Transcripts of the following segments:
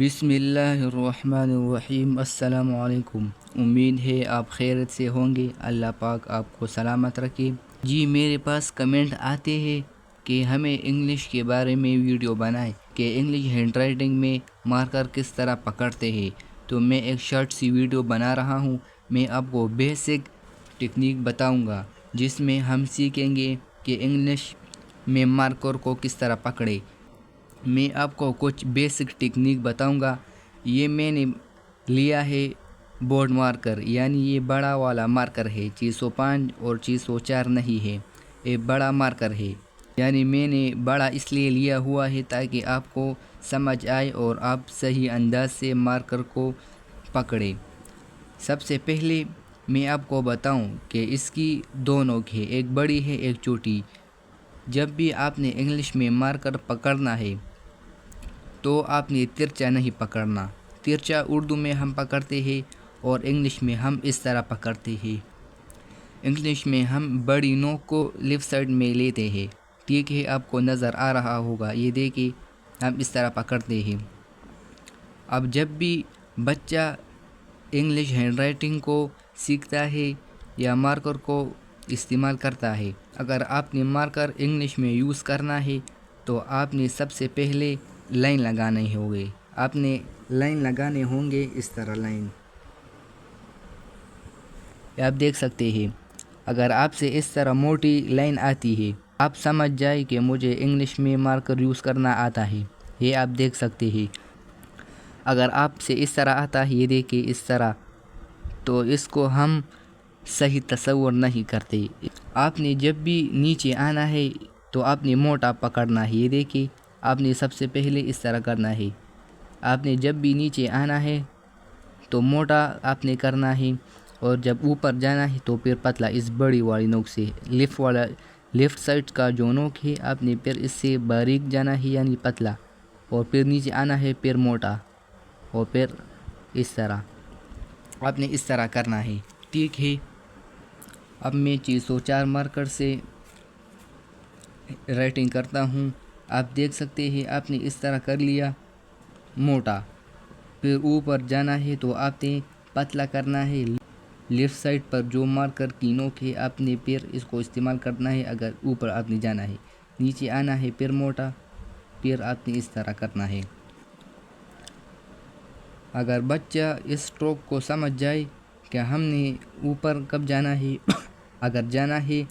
بسم اللہ الرحمن الرحیم۔ السلام علیکم۔ امید ہے آپ خیریت سے ہوں گے۔ اللہ پاک آپ کو سلامت رکھے۔ جی میرے پاس کمنٹ آتے ہیں کہ ہمیں انگلش کے بارے میں ویڈیو بنائے کہ انگلش ہینڈ رائٹنگ میں مارکر کس طرح پکڑتے ہیں، تو میں ایک شارٹ سی ویڈیو بنا رہا ہوں۔ میں آپ کو بیسک ٹیکنیک بتاؤں گا جس میں ہم سیکھیں گے کہ انگلش میں مارکر کو کس طرح پکڑے۔ میں آپ کو کچھ بیسک ٹیکنیک بتاؤں گا۔ یہ میں نے لیا ہے بورڈ مارکر، یعنی یہ بڑا والا مارکر ہے، 605 اور 604 نہیں ہے، یہ بڑا مارکر ہے۔ یعنی میں نے بڑا اس لیے لیا ہوا ہے تاکہ آپ کو سمجھ آئے اور آپ صحیح انداز سے مارکر کو پکڑیں۔ سب سے پہلے میں آپ کو بتاؤں کہ اس کی دو نوک ہے، ایک بڑی ہے ایک چھوٹی۔ جب بھی آپ نے انگلش میں مارکر پکڑنا ہے تو آپ نے ترچا نہیں پکڑنا۔ ترچا اردو میں ہم پکڑتے ہیں اور انگلش میں ہم اس طرح پکڑتے ہیں۔ انگلش میں ہم بڑی نوک کو لیفٹ سائڈ میں لیتے ہیں، ٹھیک ہے، آپ کو نظر آ رہا ہوگا، یہ دیکھیں ہم اس طرح پکڑتے ہیں۔ اب جب بھی بچہ انگلش ہینڈ رائٹنگ کو سیکھتا ہے یا مارکر کو استعمال کرتا ہے، اگر آپ نے مارکر انگلش میں یوز کرنا ہے تو آپ نے سب سے پہلے لائن لگانے ہوں گے۔ آپ نے لائن لگانے ہوں گے اس طرح لائن، آپ دیکھ سکتے ہیں۔ اگر آپ سے اس طرح موٹی لائن آتی ہے، آپ سمجھ جائے کہ مجھے انگلش میں مارکر یوز کرنا آتا ہے، یہ آپ دیکھ سکتے ہیں۔ اگر آپ سے اس طرح آتا ہے، یہ دیکھیں اس طرح، تو اس کو ہم صحیح تصور نہیں کرتے۔ آپ نے جب بھی نیچے آنا ہے تو آپ نے موٹا پکڑنا ہے، یہ دیکھیں آپ نے سب سے پہلے اس طرح کرنا ہے۔ آپ نے جب بھی نیچے آنا ہے تو موٹا آپ نے کرنا ہے، اور جب اوپر جانا ہے تو پھر پتلا اس بڑی والی نوک سے۔ لیفٹ سائڈ کا جو نوک ہے آپ نے پھر اس سے باریک جانا ہے یعنی پتلا، اور پھر نیچے آنا ہے پھر موٹا، اور پھر اس طرح آپ نے اس طرح کرنا ہے، ٹھیک ہے۔ اب میں 604 مارکر سے رائٹنگ کرتا ہوں۔ آپ دیکھ سکتے ہیں آپ نے اس طرح کر لیا موٹا، پھر اوپر جانا ہے تو آپ نے پتلا کرنا ہے۔ لیفٹ سائڈ پر جو مارکر کی نوک ہے آپ نے پھر اس کو استعمال کرنا ہے اگر اوپر آپ نے جانا ہے۔ نیچے آنا ہے پھر موٹا، پھر آپ نے اس طرح کرنا ہے۔ اگر بچہ اس اسٹروک کو سمجھ جائے کہ ہم نے اوپر کب جانا ہے، اگر جانا ہے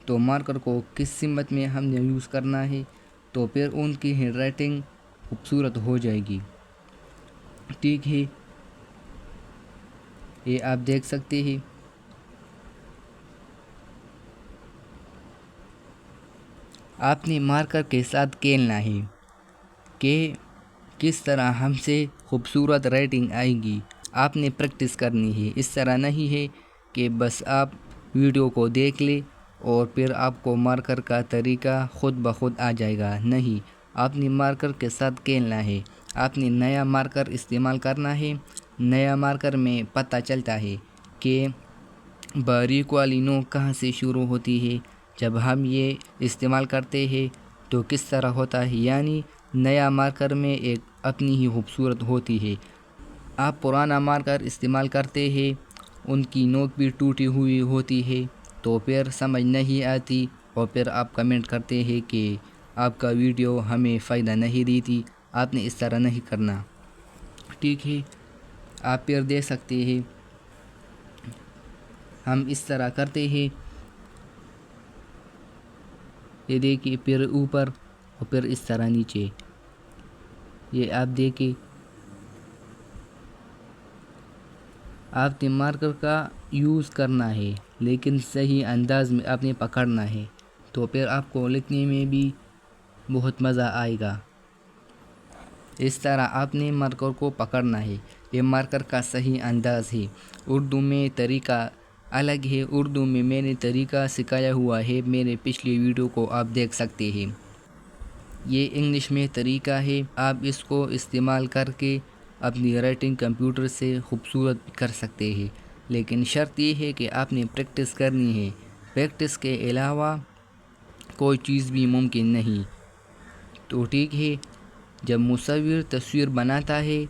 تو مارکر کو کس سمت میں ہم نے یوز کرنا ہے، تو پھر ان کی ہینڈ رائٹنگ خوبصورت ہو جائے گی، ٹھیک ہے۔ یہ آپ دیکھ سکتے ہیں۔ آپ نے مارکر کے ساتھ کھیلنا ہے کہ کس طرح ہم سے خوبصورت رائٹنگ آئے گی۔ آپ نے پریکٹس کرنی ہے، اس طرح نہیں ہے کہ بس آپ ویڈیو کو دیکھ لیں اور پھر آپ کو مارکر کا طریقہ خود بخود آ جائے گا، نہیں۔ آپ نے مارکر کے ساتھ کھیلنا ہے۔ آپ نے نیا مارکر استعمال کرنا ہے۔ نیا مارکر میں پتہ چلتا ہے کہ باریک والی نوک کہاں سے شروع ہوتی ہے، جب ہم یہ استعمال کرتے ہیں تو کس طرح ہوتا ہے، یعنی نیا مارکر میں ایک اپنی ہی خوبصورت ہوتی ہے۔ آپ پرانا مارکر استعمال کرتے ہیں، ان کی نوک بھی ٹوٹی ہوئی ہوتی ہے، تو پھر سمجھ نہیں آتی، اور پھر آپ کمنٹ کرتے ہیں کہ آپ کا ویڈیو ہمیں فائدہ نہیں دیتی۔ آپ نے اس طرح نہیں کرنا، ٹھیک ہے۔ آپ پھر دیکھ سکتے ہیں ہم اس طرح کرتے ہیں، یہ دیکھیں پھر اوپر اور پھر اس طرح نیچے، یہ آپ دیکھیں۔ آپ نے مارکر کا یوز کرنا ہے لیکن صحیح انداز میں آپ نے پکڑنا ہے، تو پھر آپ کو لکھنے میں بھی بہت مزہ آئے گا۔ اس طرح آپ نے مارکر کو پکڑنا ہے، یہ مارکر کا صحیح انداز ہے۔ اردو میں طریقہ الگ ہے، اردو میں میں نے طریقہ سکھایا ہوا ہے، میرے پچھلی ویڈیو کو آپ دیکھ سکتے ہیں۔ یہ انگلش میں طریقہ ہے، آپ اس کو استعمال کر کے اپنی رائٹنگ کمپیوٹر سے خوبصورت کر سکتے ہیں، لیکن شرط یہ ہے کہ آپ نے پریکٹس کرنی ہے۔ پریکٹس کے علاوہ کوئی چیز بھی ممکن نہیں، تو ٹھیک ہے۔ جب مصور تصویر بناتا ہے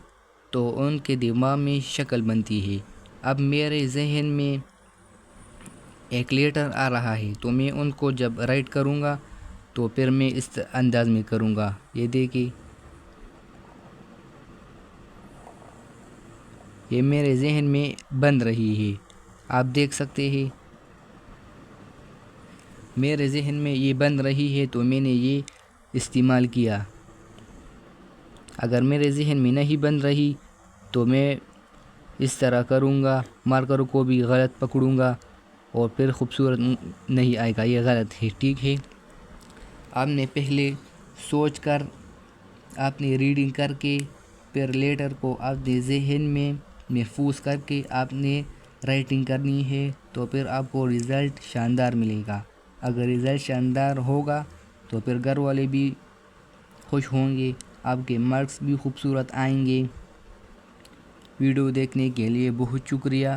تو ان کے دماغ میں شکل بنتی ہے. اب میرے ذہن میں ایک لیٹر آ رہا ہے تو میں ان کو جب رائٹ کروں گا تو پھر میں اس انداز میں کروں گا. یہ دیکھیے، یہ میرے ذہن میں بن رہی ہے. آپ دیکھ سکتے ہیں میرے ذہن میں یہ بن رہی ہے تو میں نے یہ استعمال کیا. اگر میرے ذہن میں نہیں بن رہی تو میں اس طرح کروں گا، مارکر کو بھی غلط پکڑوں گا اور پھر خوبصورت نہیں آئے گا. یہ غلط ہے. ٹھیک ہے، آپ نے پہلے سوچ کر، آپ نے ریڈنگ کر کے، پھر لیٹر کو آپ نے ذہن میں محفوظ کر کے آپ نے رائٹنگ کرنی ہے تو پھر آپ کو رزلٹ شاندار ملے گا. اگر رزلٹ شاندار ہوگا تو پھر گھر والے بھی خوش ہوں گے، آپ کے مارکس بھی خوبصورت آئیں گے. ویڈیو دیکھنے کے لیے بہت شکریہ.